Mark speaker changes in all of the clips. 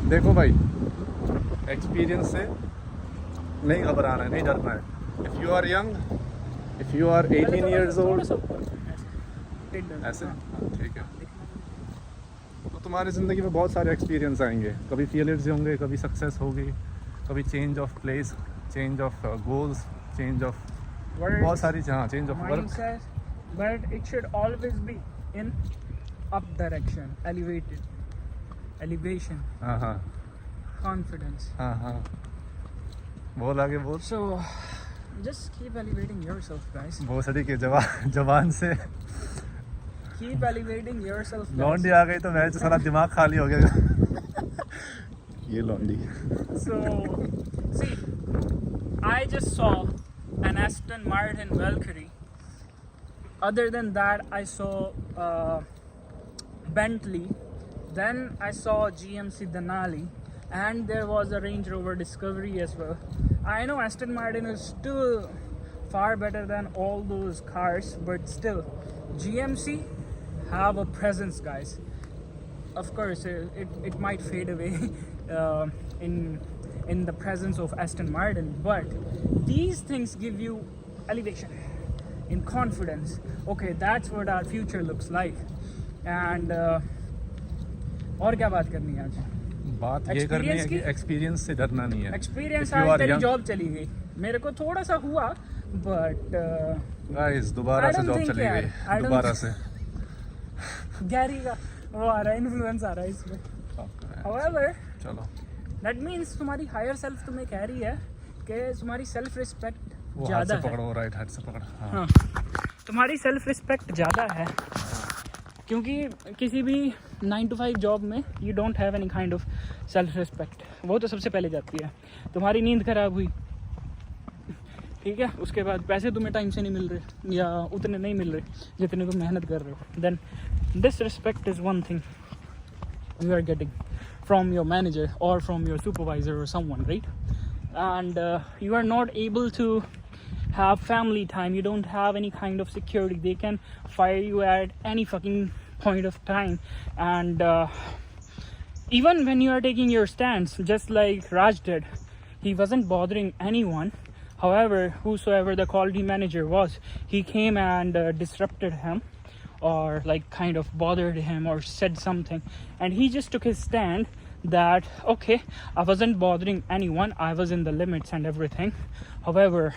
Speaker 1: देखो भाई, एक्सपीरियंस से नहीं घबराना है, नहीं डरना है. If you are young, if you are 18 years old, ऐसे ठीक है, तो तुम्हारी ज़िंदगी में बहुत सारे एक्सपीरियंस आएंगे. कभी फेलियर्स होंगे, कभी सक्सेस होगी, कभी change of place, change of goals, change of बहुत सारी, हाँ, change of work.
Speaker 2: But it should always be in up direction, elevation,
Speaker 1: हाँ,
Speaker 2: confidence.
Speaker 1: हाँ. बोल आगे बोल.
Speaker 2: So just keep elevating yourself, guys.
Speaker 1: भोसड़ी के जवान से
Speaker 2: Keep elevating yourself, guys.
Speaker 1: लौंडी आ गई तो मैं सारा दिमाग खाली हो गया. ये लौंडी.
Speaker 2: So see, I just saw an Aston Martin Valkyrie. Other than that, I saw Bentley. Then I saw GMC Denali, and there was a Range Rover Discovery as well. I know Aston Martin is still far better than all those cars, but still, GMC have a presence, guys. Of course, it might fade away in the presence of Aston Martin, but these things give you elevation, in confidence. Okay, that's what our future looks like. And और क्या बात करनी है आज?
Speaker 1: बात ये करनी है कि एक्सपीरियंस से डरना नहीं है.
Speaker 2: एक्सपीरियंस आज तेरी जॉब चली गई, मेरे को थोड़ा सा हुआ, बट
Speaker 1: गाइस दोबारा से जॉब चली गई, दोबारा से.
Speaker 2: गैरी का वो आ रहा है, इन्फ्लुएंस आ रहा है इसमें. However,
Speaker 1: चलो,
Speaker 2: that means तुम्हारी हायर सेल्फ तुम्हें कह रही है कि तुम्हारी सेल्फ रिस्पेक्ट ज़्यादा है.
Speaker 1: पकड़ो, राइट हाथ से पकड़.
Speaker 2: हाँ, तुम्हारी सेल्फ रिस्पेक्ट ज़्यादा है, क्योंकि किसी भी 9 to 5 जॉब में you don't have any kind of self respect. वो तो सबसे पहले जाती है. तुम्हारी नींद खराब हुई, ठीक है, उसके बाद पैसे तुम्हें टाइम से नहीं मिल रहे या उतने नहीं मिल रहे जितने तुम मेहनत कर रहे हो, then this respect is one thing you are getting from your manager or from your supervisor or someone, right? And you are not able to have family time. You don't have any kind of security. They can fire you at any fucking point of time. And even when you are taking your stance, just like Raj did, he wasn't bothering anyone. However, whosoever the quality manager was, he came and disrupted him, or like kind of bothered him or said something, and he just took his stand that okay, I wasn't bothering anyone, I was in the limits and everything. However,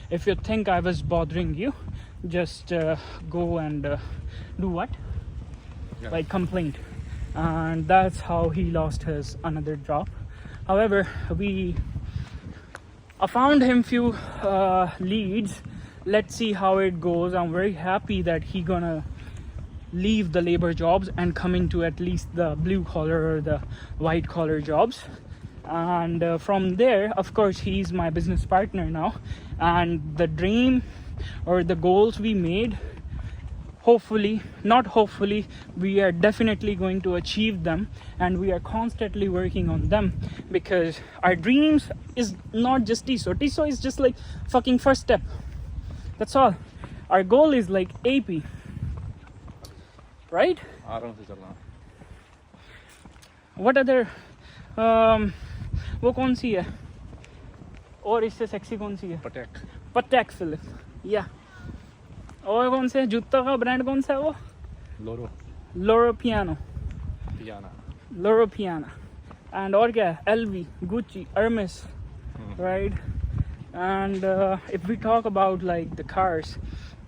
Speaker 2: if you think I was bothering you, just go and do what? Yeah. Like complaint. And that's how he lost his another job. However, I found him few leads. Let's see how it goes. I'm very happy that he gonna leave the labor jobs and coming to at least the blue collar or the white collar jobs. And from there, of course, he's my business partner now. And the dream or the goals we made, hopefully, not hopefully, we are definitely going to achieve them, and we are constantly working on them, because our dreams is not just TISO. TISO is just like fucking first step. That's all. Our goal is like AP, right? What other वो कौन सी है और इससे sexy कौन सी है? पटेक Philip, या और कौन से जूता का ब्रांड कौन सा है वो? लोरो पियानो. एंड और क्या है? LV, Gucci, Hermes, right? And if we talk about like the cars,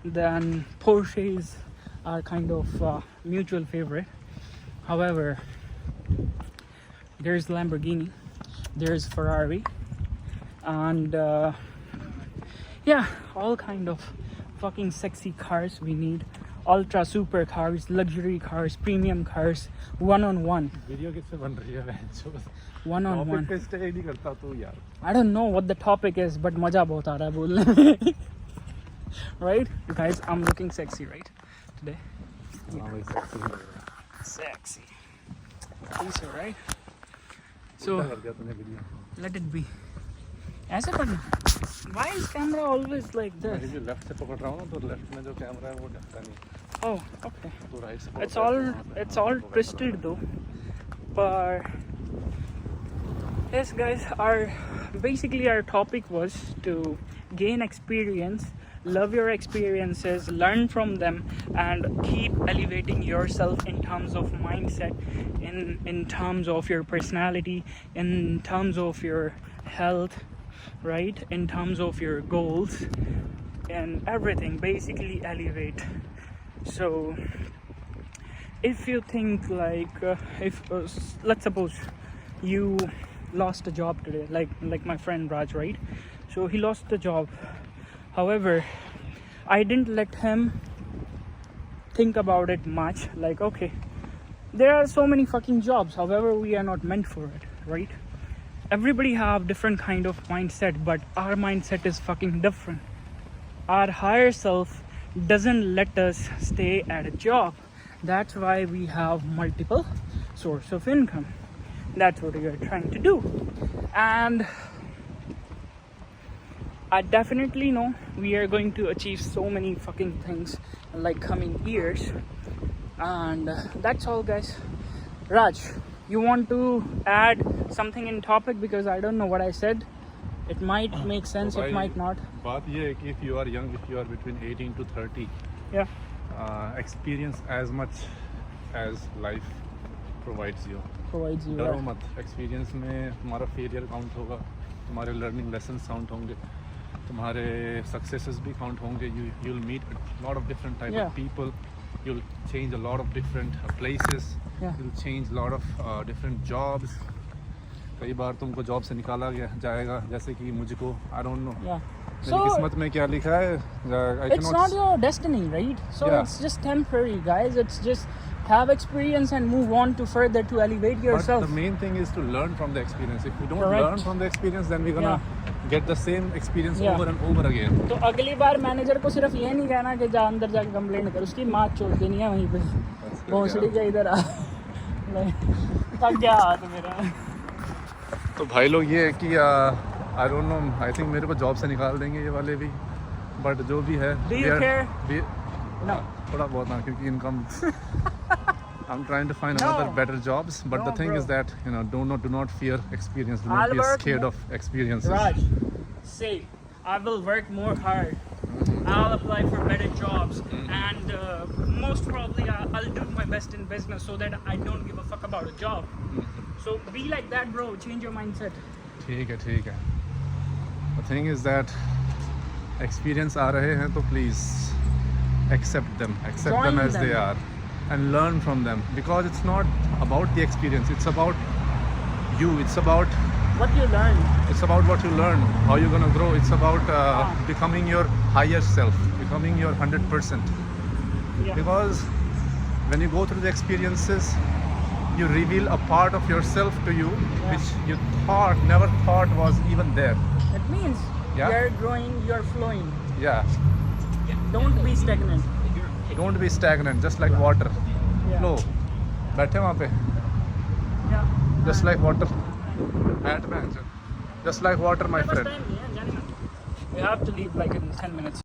Speaker 2: then Porsches are kind of mutual favorite. However, there's Lamborghini, there's Ferrari, and yeah, all kind of fucking sexy cars we need. Ultra super cars, luxury cars, premium cars, one-on-one.
Speaker 1: Video किससे बन रही है?
Speaker 2: One-on-one.
Speaker 1: पे stay नहीं करता तू यार.
Speaker 2: I don't know what the topic is, but मजा बहुत आ रहा है बोलने में. Right, guys, I'm looking sexy, right, today? Sexy. Decent, right? So let it be. ऐसे पढ़ना. Why is camera always like this?
Speaker 1: मैं जो लेफ्ट से पकड़ रहा हूँ ना, तो लेफ्ट में जो कैमरा है वो ढकता नहीं.
Speaker 2: Oh, okay.
Speaker 1: तो राइट से.
Speaker 2: It's all twisted though. But Yes, guys, our topic was to gain experience, love your experiences, learn from them, and keep elevating yourself in terms of mindset, in terms of your personality, in terms of your health, right? In terms of your goals and everything. Basically, elevate. So, if you think like, let's suppose you lost a job today, like my friend Raj, right? So he lost the job. However, I didn't let him think about it much. Like, okay, there are so many fucking jobs. However, we are not meant for it, right? Everybody have different kind of mindset, but our mindset is fucking different. Our higher self doesn't let us stay at a job. That's why we have multiple source of income. That's what we are trying to do. And I definitely know we are going to achieve so many fucking things in like coming years. And that's all, guys. Raj, you want to add something in topic? Because I don't know what I said. It might make sense, it might not.
Speaker 1: बात ये है कि if you are young, if you are between 18 to 30,
Speaker 2: Yeah.
Speaker 1: Experience as much as life provides you.
Speaker 2: Provides you.
Speaker 1: डरो मत, experience में तुम्हारा failure count होगा, तुम्हारे लर्निंग लेसन काउंट होंगे, तुम्हारे सक्सेसेस भी काउंट होंगे. You'll meet a lot of different type
Speaker 2: Yeah.
Speaker 1: of people. You'll change a lot of different places.
Speaker 2: Yeah.
Speaker 1: You'll change a lot of different jobs. कई बार तुमको job से निकाला जाएगा, जैसे कि मुझको I don't know.
Speaker 2: Yeah.
Speaker 1: मेरी किस्मत में क्या लिखा है? I
Speaker 2: It's not your destiny, right? So
Speaker 1: Yeah.
Speaker 2: it's just temporary, guys. It's just have experience and move on to further to elevate
Speaker 1: But
Speaker 2: yourself.
Speaker 1: the main thing is to learn from the experience. If we don't
Speaker 2: Correct.
Speaker 1: learn from the experience, then we're gonna get the same experience
Speaker 2: Yeah.
Speaker 1: over and over again.
Speaker 2: तो अगली बार manager को सिर्फ ये नहीं कहना कि जा अंदर जाके कंप्लेंट कर, उसकी माँ छोड़ देनी है वहीं पे. भोंसड़ी के इधर आ. तब क्या हाथ मेरा.
Speaker 1: तो भाई लोग ये है कि I don't know, I think मेरे को जॉब से निकाल देंगे ये वाले भी, बट जो भी है
Speaker 2: Do you care? No.
Speaker 1: थोड़ा बहुत ना, क्योंकि income I'm trying to find
Speaker 2: No.
Speaker 1: another better jobs, but
Speaker 2: No,
Speaker 1: the thing
Speaker 2: bro.
Speaker 1: is that, you know, do not fear experience. Do
Speaker 2: I'll
Speaker 1: not be
Speaker 2: work
Speaker 1: scared
Speaker 2: more.
Speaker 1: of experiences.
Speaker 2: Raj, say I will work more hard. I'll apply for better jobs, and most probably I'll do my best in business so that I don't give a fuck about a job. So be like that, bro. Change your mindset.
Speaker 1: ठीक है, ठीक है. The thing is that experience आ रहे हैं तो please accept them
Speaker 2: Join
Speaker 1: as they
Speaker 2: them.
Speaker 1: are, and learn from them, because it's not about the experience, it's about you, it's about
Speaker 2: What you learn.
Speaker 1: what you learn, how you're gonna grow. It's about becoming your higher self, becoming your 100%.
Speaker 2: Yeah.
Speaker 1: Because when you go through the experiences, you reveal a part of yourself to you, which you never thought was even there.
Speaker 2: That means
Speaker 1: Yeah.
Speaker 2: you're growing, you're flowing.
Speaker 1: Yeah,
Speaker 2: Don't be stagnant.
Speaker 1: don't be stagnant, just like water.
Speaker 2: Yeah.
Speaker 1: Flow. बैठे वहाँ पे,
Speaker 2: Yeah.
Speaker 1: just like water. Just like water, my
Speaker 2: बस
Speaker 1: friend.
Speaker 2: time नहीं है, जाने दो. We have to leave like in 10 minutes.